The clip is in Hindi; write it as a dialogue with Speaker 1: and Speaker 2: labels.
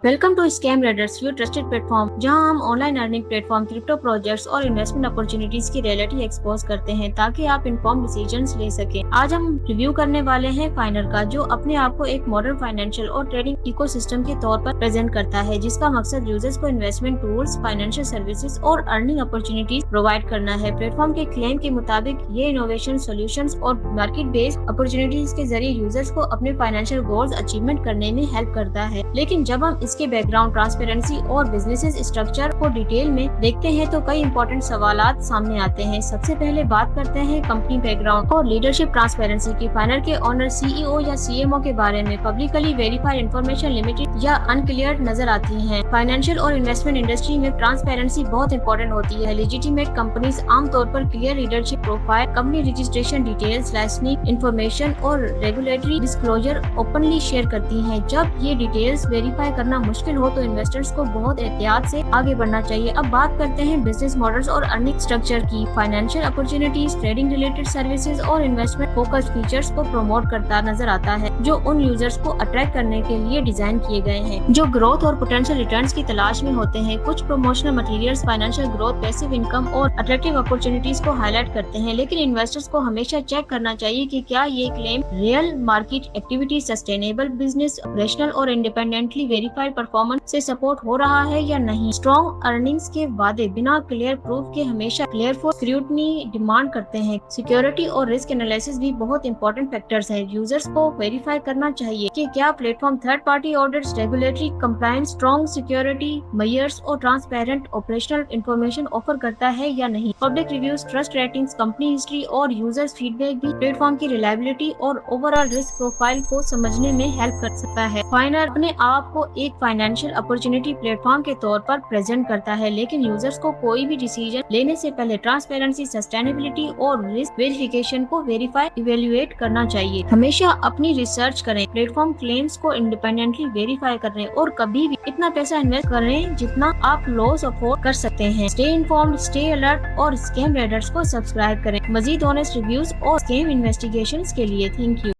Speaker 1: Welcome to scam raiders, your trusted platform, जहां हम online earning platform, crypto projects और इन्वेस्टमेंट अपॉर्चुनिटीज की रियलिटी एक्सपोज करते हैं ताकि आप इन्फॉर्म डिसीजंस ले सकें। आज हम रिव्यू करने वाले हैं फाइनर का, जो अपने आप को एक मॉडर्न फाइनेंशियल और ट्रेडिंग इकोसिस्टम के तौर पर प्रेजेंट करता है, जिसका मकसद यूजर्स को इन्वेस्टमेंट टूल्स, फाइनेंशियल सर्विसेज और अर्निंग अपॉर्चुनिटीज प्रोवाइड करना है। प्लेटफॉर्म के क्लेम के मुताबिक ये इनोवेशन सोल्यूशंस और मार्केट बेस्ड अपॉर्चुनिटीज के जरिए यूजर्स को अपने फाइनेंशियल गोल्स अचीवमेंट करने में हेल्प करता है। लेकिन जब हम इसके बैकग्राउंड, ट्रांसपेरेंसी और बिजनेस स्ट्रक्चर को डिटेल में देखते हैं तो कई इंपॉर्टेंट सवालात सामने आते हैं। सबसे पहले बात करते हैं कंपनी बैकग्राउंड और लीडरशिप ट्रांसपेरेंसी की। फाइनर के ओनर, सीईओ या सीएमओ के बारे में पब्लिकली वेरीफाइड इंफॉर्मेशन लिमिटेड या अनक्लियर नजर आती है। फाइनेंशियल और इन्वेस्टमेंट इंडस्ट्री में ट्रांसपेरेंसी बहुत इंपॉर्टेंट होती है। लेजिटिमेट कंपनीज आमतौर पर clear leadership profile, company registration details, licensing information और रेगुलेटरी डिस्क्लोजर ओपनली शेयर करती हैं। जब ये डिटेल्स वेरीफाई करना मुश्किल हो तो इन्वेस्टर्स को बहुत एहतियात से आगे बढ़ना चाहिए। अब बात करते हैं बिजनेस मॉडल्स और अर्निंग स्ट्रक्चर की। Financial opportunities, trading related services और इन्वेस्टमेंट फोकस्ड फीचर्स को प्रमोट करता नजर आता है, जो उन यूजर्स को अट्रैक्ट करने के लिए डिजाइन किए गए हैं जो ग्रोथ और पोटेंशियल रिटर्न्स की तलाश में होते हैं। कुछ promotional materials financial growth, passive income और अट्रैक्टिव अपॉर्चुनिटीज को हाईलाइट करते हैं, लेकिन इन्वेस्टर्स को हमेशा चेक करना चाहिए कि क्या ये claim real market activity, sustainable business, operational और इंडिपेंडेंटली वेरीफाइड परफॉर्मेंस से सपोर्ट हो रहा है या नहीं। स्ट्रॉन्ग अर्निंग्स के वादे बिना क्लियर प्रूफ के हमेशा क्लियर फॉर स्क्रूटनी डिमांड करते हैं। सिक्योरिटी और रिस्क एनालिसिस भी बहुत इंपॉर्टेंट फैक्टर्स हैं। यूजर्स को वेरीफाई करना चाहिए कि क्या platform third party audits, regulatory compliance, strong security measures और ट्रांसपेरेंट ऑपरेशनल इंफॉर्मेशन ऑफर करता है या नहीं। Public reviews, trust ratings, company history और यूजर्स फीडबैक भी प्लेटफॉर्म की रिलायबिलिटी और ओवरऑल रिस्क प्रोफाइल को समझने में हेल्प कर सकता है। फाइनर अपने आप को एक फाइनेंशियल अपॉर्चुनिटी प्लेटफॉर्म के तौर पर प्रेजेंट करता है, लेकिन यूजर्स को कोई भी डिसीजन लेने से पहले ट्रांसपेरेंसी, सस्टेनेबिलिटी और रिस्क वेरिफिकेशन को वेरीफाई इवेल्युएट करना चाहिए। हमेशा अपनी रिसर्च करें, प्लेटफॉर्म क्लेम्स को इंडिपेंडेंटली वेरीफाई करें और कभी भी इतना पैसा इन्वेस्ट करें जितना आप लॉस अफोर्ड कर सकते हैं। स्टे इन्फॉर्म्ड, स्टे अलर्ट और स्कैम रेडर्स को सब्सक्राइब करें। मजीद ऑनेस्ट रिव्यूज और स्कैम इन्वेस्टिगेशंस के लिए थैंक यू।